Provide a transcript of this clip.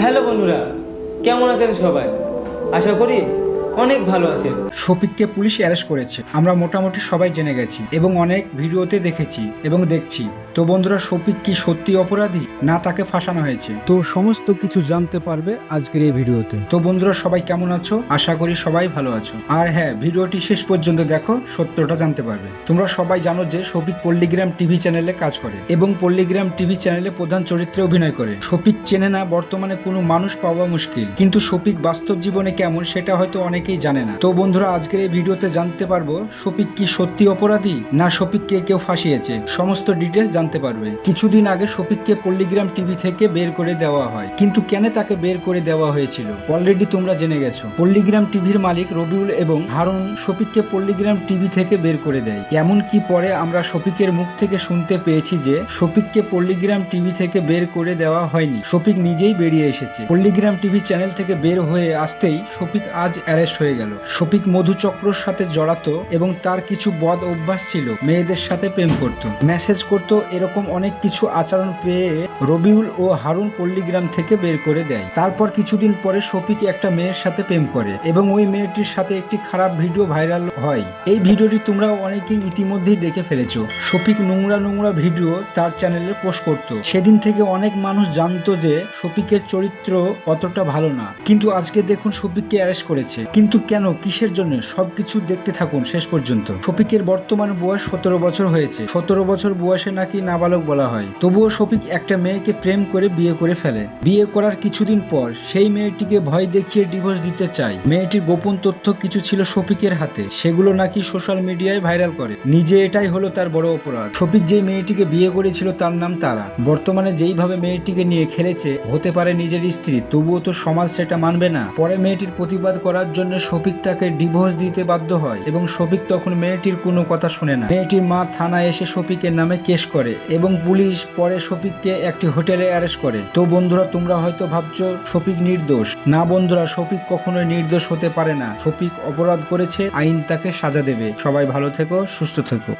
Hello বন্ধুরা, কেমন আছেন সবাই? আশা করি অনেক ভালো আছেন। শফিককে পুলিশ অ্যারেস্ট করেছে, আমরা মোটামুটি সবাই জেনে গেছি এবং অনেক ভিডিওতে দেখেছি এবং দেখছি। তো বন্ধুরা, শফিক কি সত্যি অপরাধী না তাকে ফাঁসানো হয়েছে? তো সমস্ত কিছু জানতে পারবে আজকের এই ভিডিওতে। তো বন্ধুরা, সবাই কেমন আছো? আশা করি সবাই ভালো আছো। আর হ্যাঁ, ভিডিওটি শেষ পর্যন্ত দেখো, সত্যটা জানতে পারবে। তোমরা সবাই জানো যে শফিক পল্লীগ্রাম টিভি চ্যানেলে কাজ করে এবং পল্লীগ্রাম টিভি চ্যানেলে প্রধান চরিত্রে অভিনয় করে। শফিক চেনে না বর্তমানে কোনো মানুষ পাওয়া মুশকিল, কিন্তু শফিক বাস্তব জীবনে কেমন সেটা হয়তো অনেকেই জানে না। তো বন্ধুরা, আজকের এই ভিডিওতে জানতে পারবো শফিক কি সত্যি অপরাধী না শফিককে কেউ ফাঁসিয়েছে। সমস্ত ডিটেলস জানতে পারবে। কিছুদিন আগে শফিককে পল্লীগ্রাম টিভি থেকে বের করে দেওয়া হয়, কিন্তু কেন তাকে বের করে দেওয়া হয়েছিল অলরেডি তোমরা জেনে গেছো। পল্লীগ্রাম টিভির মালিক রবিউল এবং হারুন শফিককে পল্লীগ্রাম টিভি থেকে বের করে দেয়। এমনকি পরে আমরা শফিকের মুখ থেকে শুনতে পেয়েছি যে শফিককে পল্লীগ্রাম টিভি থেকে বের করে দেওয়া হয়নি, শফিক নিজেই বেরিয়ে এসেছে। পল্লীগ্রাম টিভি চ্যানেল থেকে বের হয়ে আসতেই শফিক আজ অ্যারেস্ট হয়ে গেল। শফিক মধুচক্রর সাথে জড়াতো এবং তার কিছু বদ অভ্যাস ছিল। মেয়েদের সাথে প্রেম করত, মেসেজ করত, এরকম অনেক কিছু আচরণ পেয়ে রবিউল ও হারুন পল্লীগ্রাম থেকে বের করে দেয়। তারপর কিছুদিন পরে শফিক একটা মেয়ের সাথে প্রেম করে এবং ওই মেয়েটির সাথে একটি খারাপ ভিডিও ভাইরাল হয়। এই ভিডিওটি তোমরা অনেকেই ইতিমধ্যেই দেখে ফেলেছো। শফিক নোংরা নোংরা ভিডিও তার চ্যানেলে পোস্ট করত। সেদিন থেকে অনেক মানুষ জানতো যে শফিকের চরিত্র অতটা ভালো না, কিন্তু আজকে দেখুন শফিককে অ্যারেস্ট করেছে। কিন্তু কেন, কিসের জন্য, সবকিছু দেখতে থাকুন শেষ পর্যন্ত। শফিকের বর্তমান বয়স 17 বছর হয়েছে। 17 বছর বয়সে নাকি নাবালক বলা হয়। তবুও শফিক একটা মেয়েকে প্রেম করে বিয়ে করে ফেলে। বিয়ে করার কিছুদিন পর সেই মেয়েটিকে ভয় দেখিয়ে ডিভোর্স দিতে চায়। মেয়েটির গোপন তথ্য কিছু ছিল শফিকের হাতে, সেগুলো নাকি সোশ্যাল মিডিয়ায় ভাইরাল করে। নিজে এটাই হলো তার বড় অপরাধ। শফিক যেই মেয়েটিকে বিয়ে করেছিল তার নাম তারা। বর্তমানে যেইভাবে মেয়েটিকে নিয়ে খেলেছে, হতে পারে নিজের স্ত্রী, তবুও তো সমাজ সেটা মানবে না। পরে মেয়েটির প্রতিবাদ করার জন্য শফিক তাকে ডিভোর্স দিতে বাধ্য হয় এবং শফিক তখন মেয়েটির কোনো কথা শুনে না। মেয়েটির মা থানায় এসে শফিকের নামে কেস করে এবং পুলিশ পরে শফিককে একটি হোটেলে অ্যারেস্ট করে। তো বন্ধুরা, তোমরা হয়তো ভাবছো শফিক নির্দোষ। না বন্ধুরা, শফিক কখনোই নির্দোষ হতে পারে না। শফিক অপরাধ করেছে, আইন তাকে সাজা দেবে। সবাই ভালো থেকো, সুস্থ থেকো।